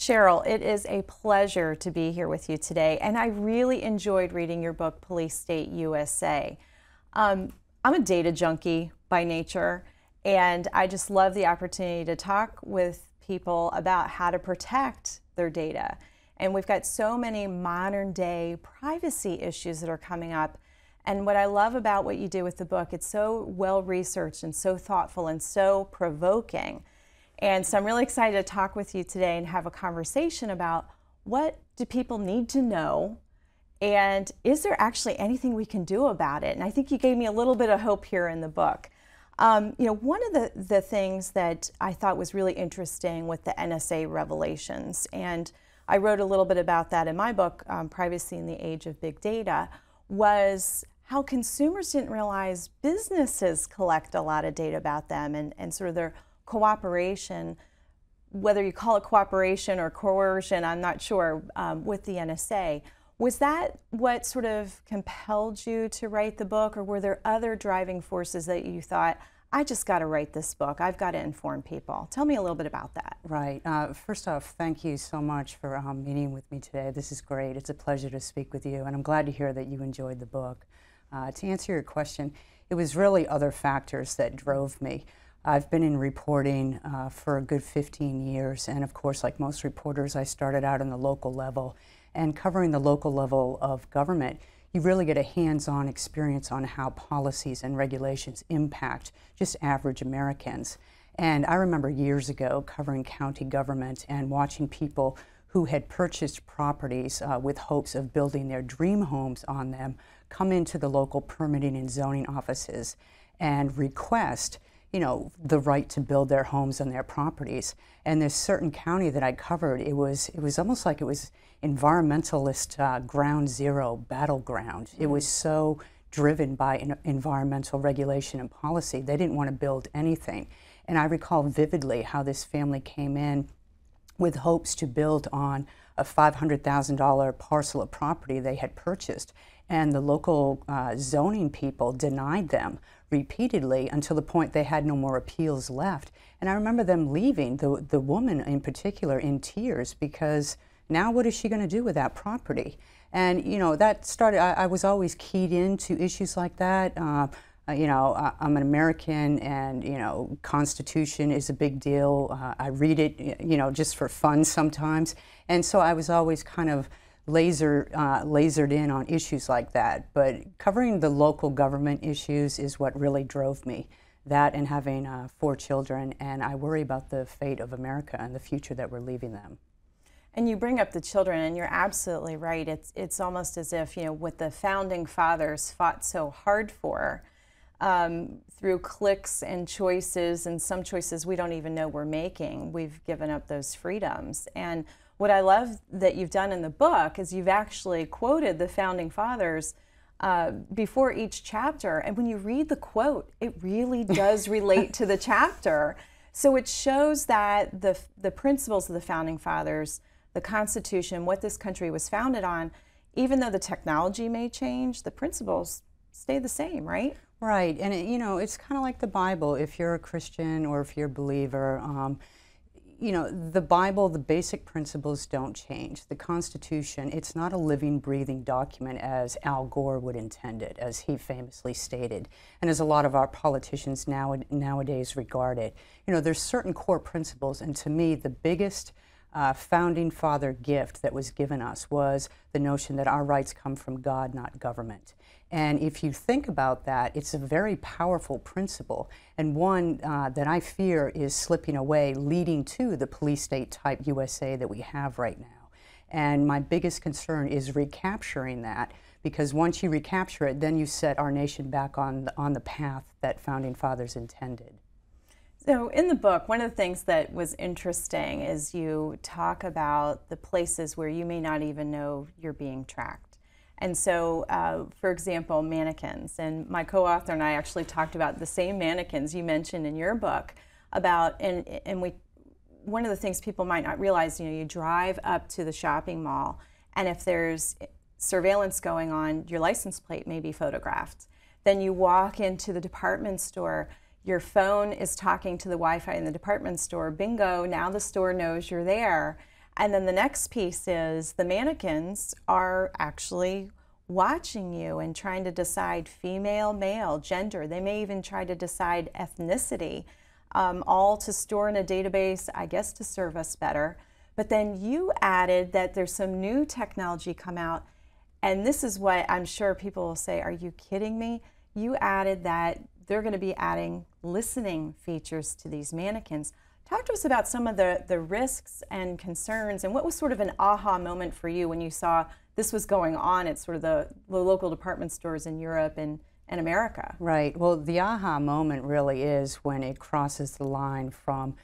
Cheryl, it is a pleasure to be here with you today, and I really enjoyed reading your book, Police State USA. I'm a data junkie by nature, and I just love the opportunity to talk with people about how to protect their data. And we've got so many modern day privacy issues that are coming up. And what I love about what you do with the book, it's so well researched and so thoughtful and so provoking. And so I'm really excited to talk with you today and have a conversation about what do people need to know, and is there actually anything we can do about it? And I think you gave me a little bit of hope here in the book. One of the things that I thought was really interesting with the NSA revelations, and I wrote a little bit about that in my book, Privacy in the Age of Big Data, was how consumers didn't realize businesses collect a lot of data about them and sort of their cooperation, whether you call it cooperation or coercion, I'm not sure, with the NSA. Was that what sort of compelled you to write the book, or were there other driving forces that you thought, I just got to write this book, I've got to inform people? Tell me a little bit about that. Right. First off, thank you so much for meeting with me today. This is great. It's a pleasure to speak with you, and I'm glad to hear that you enjoyed the book. To answer your question, it was really other factors that drove me. I've been in reporting for a good 15 years, and of course, like most reporters, I started out on the local level. And covering the local level of government, you really get a hands-on experience on how policies and regulations impact just average Americans. And I remember years ago covering county government and watching people who had purchased properties with hopes of building their dream homes on them come into the local permitting and zoning offices and request the right to build their homes on their properties. And this certain county that I covered, it was almost like it was environmentalist ground zero battleground. It was so driven by environmental regulation and policy. They didn't want to build anything. And I recall vividly how this family came in with hopes to build on a $500,000 parcel of property they had purchased. And the local zoning people denied them repeatedly until the point they had no more appeals left. And I remember them leaving, the woman in particular, in tears, because now what is she going to do with that property? And that started, I was always keyed into issues like that. I'm an American, and Constitution is a big deal. I read it, just for fun sometimes. And so I was always kind of lasered in on issues like that. But covering the local government issues is what really drove me. That and having 4 children, and I worry about the fate of America and the future that we're leaving them. And you bring up the children, and you're absolutely right. It's almost as if, what the founding fathers fought so hard for, through clicks and choices, and some choices we don't even know we're making, we've given up those freedoms. And what I love that you've done in the book is you've actually quoted the founding fathers before each chapter. And when you read the quote, it really does relate to the chapter. So it shows that the principles of the founding fathers, the Constitution, what this country was founded on, even though the technology may change, the principles stay the same, right? Right. And it's kind of like the Bible. If you're a Christian or if you're a believer, the Bible, the basic principles don't change. The Constitution, it's not a living, breathing document as Al Gore would intend it, as he famously stated, and as a lot of our politicians nowadays regard it. There's certain core principles, and to me, the biggest founding father gift that was given us was the notion that our rights come from God, not government. And if you think about that, it's a very powerful principle, and one that I fear is slipping away, leading to the police state type USA that we have right now. And my biggest concern is recapturing that, because once you recapture it, then you set our nation back on the path that founding fathers intended. So in the book, one of the things that was interesting is you talk about the places where you may not even know you're being tracked. And so, for example, mannequins. And my co-author and I actually talked about the same mannequins you mentioned in your book about, one of the things people might not realize, you drive up to the shopping mall, and if there's surveillance going on, your license plate may be photographed. Then you walk into the department store, your phone is talking to the Wi-Fi in the department store. Bingo, now the store knows you're there. And then the next piece is the mannequins are actually watching you and trying to decide female, male, gender. They may even try to decide ethnicity, all to store in a database, I guess, to serve us better. But then you added that there's some new technology come out, and this is what I'm sure people will say, are you kidding me? You added that they're going to be adding listening features to these mannequins. Talk to us about some of the risks and concerns, and what was sort of an aha moment for you when you saw this was going on at sort of the local department stores in Europe and America? Right. Well, the aha moment really is when it crosses the line from,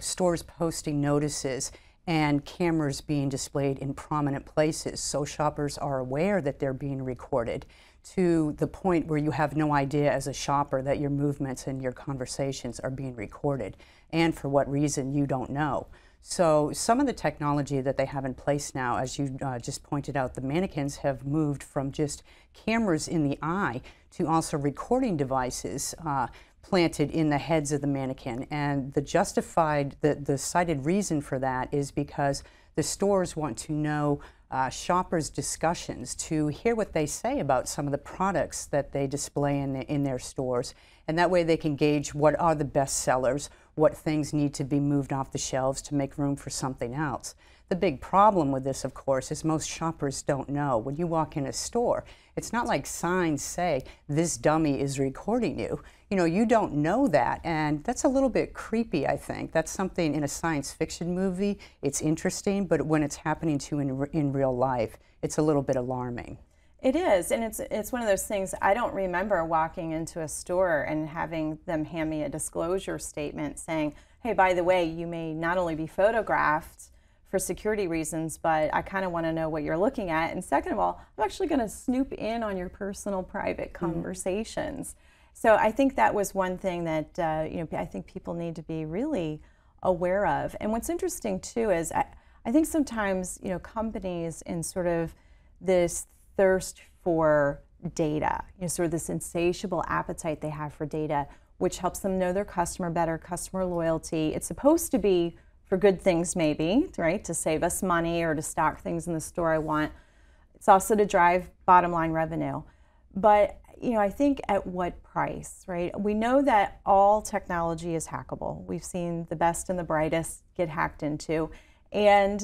stores posting notices and cameras being displayed in prominent places so shoppers are aware that they're being recorded, to the point where you have no idea as a shopper that your movements and your conversations are being recorded, and for what reason you don't know. So some of the technology that they have in place now, as you just pointed out, the mannequins have moved from just cameras in the eye to also recording devices planted in the heads of the mannequin. And the cited reason for that is because the stores want to know shoppers' discussions, to hear what they say about some of the products that they display in their stores. And that way they can gauge what are the best sellers, what things need to be moved off the shelves to make room for something else. The big problem with this, of course, is most shoppers don't know. When you walk in a store, it's not like signs say, this dummy is recording you. You don't know that, and that's a little bit creepy, I think. That's something in a science fiction movie, it's interesting, but when it's happening to you in real life, it's a little bit alarming. It is, and it's one of those things. I don't remember walking into a store and having them hand me a disclosure statement saying, hey, by the way, you may not only be photographed for security reasons, but I kind of want to know what you're looking at. And second of all, I'm actually going to snoop in on your personal private conversations. So I think that was one thing that I think people need to be really aware of. And what's interesting too is I think sometimes companies in sort of this thirst for data, sort of this insatiable appetite they have for data, which helps them know their customer better, customer loyalty. It's supposed to be for good things maybe, right, to save us money or to stock things in the store I want. It's also to drive bottom line revenue. But I think at what price, right? We know that all technology is hackable. We've seen the best and the brightest get hacked into. And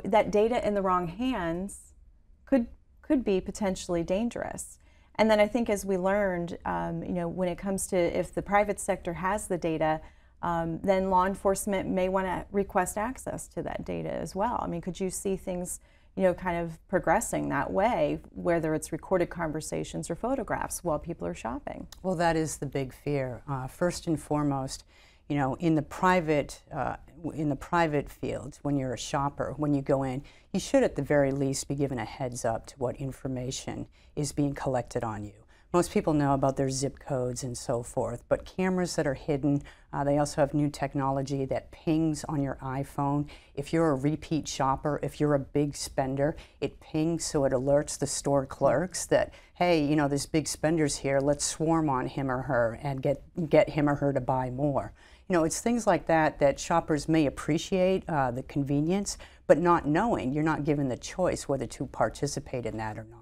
that data in the wrong hands could be potentially dangerous. And then I think as we learned, when it comes to if the private sector has the data, then law enforcement may want to request access to that data as well. I mean, could you see things, kind of progressing that way, whether it's recorded conversations or photographs while people are shopping? Well, that is the big fear. First and foremost, in the private field, when you're a shopper, when you go in, you should at the very least be given a heads up to what information is being collected on you. Most people know about their zip codes and so forth, but cameras that are hidden, they also have new technology that pings on your iPhone. If you're a repeat shopper, if you're a big spender, it pings so it alerts the store clerks that, hey, this big spender's here, let's swarm on him or her and get him or her to buy more. It's things like that that shoppers may appreciate the convenience, but not knowing, you're not given the choice whether to participate in that or not.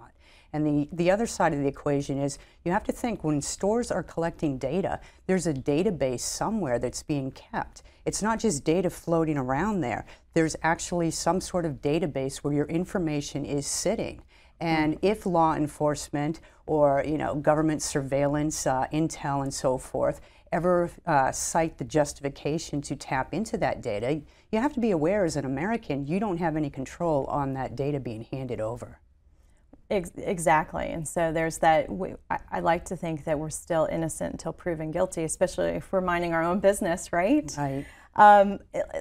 And the other side of the equation is you have to think when stores are collecting data, there's a database somewhere that's being kept. It's not just data floating around there. There's actually some sort of database where your information is sitting. And if law enforcement or government surveillance, intel and so forth, ever cite the justification to tap into that data, you have to be aware as an American, you don't have any control on that data being handed over. Exactly, and so there's that. I like to think that we're still innocent until proven guilty, especially if we're minding our own business, right? Right.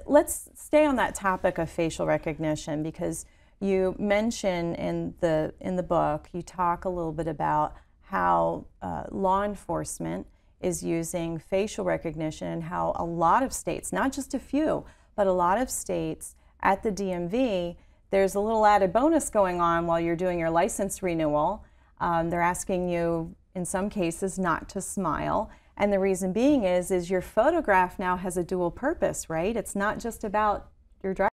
Let's stay on that topic of facial recognition, because you mention in the book, you talk a little bit about how law enforcement is using facial recognition, and how a lot of states, not just a few, but a lot of states at the DMV, there's a little added bonus going on while you're doing your license renewal. They're asking you, in some cases, not to smile. And the reason being is your photograph now has a dual purpose, right? It's not just about your driver.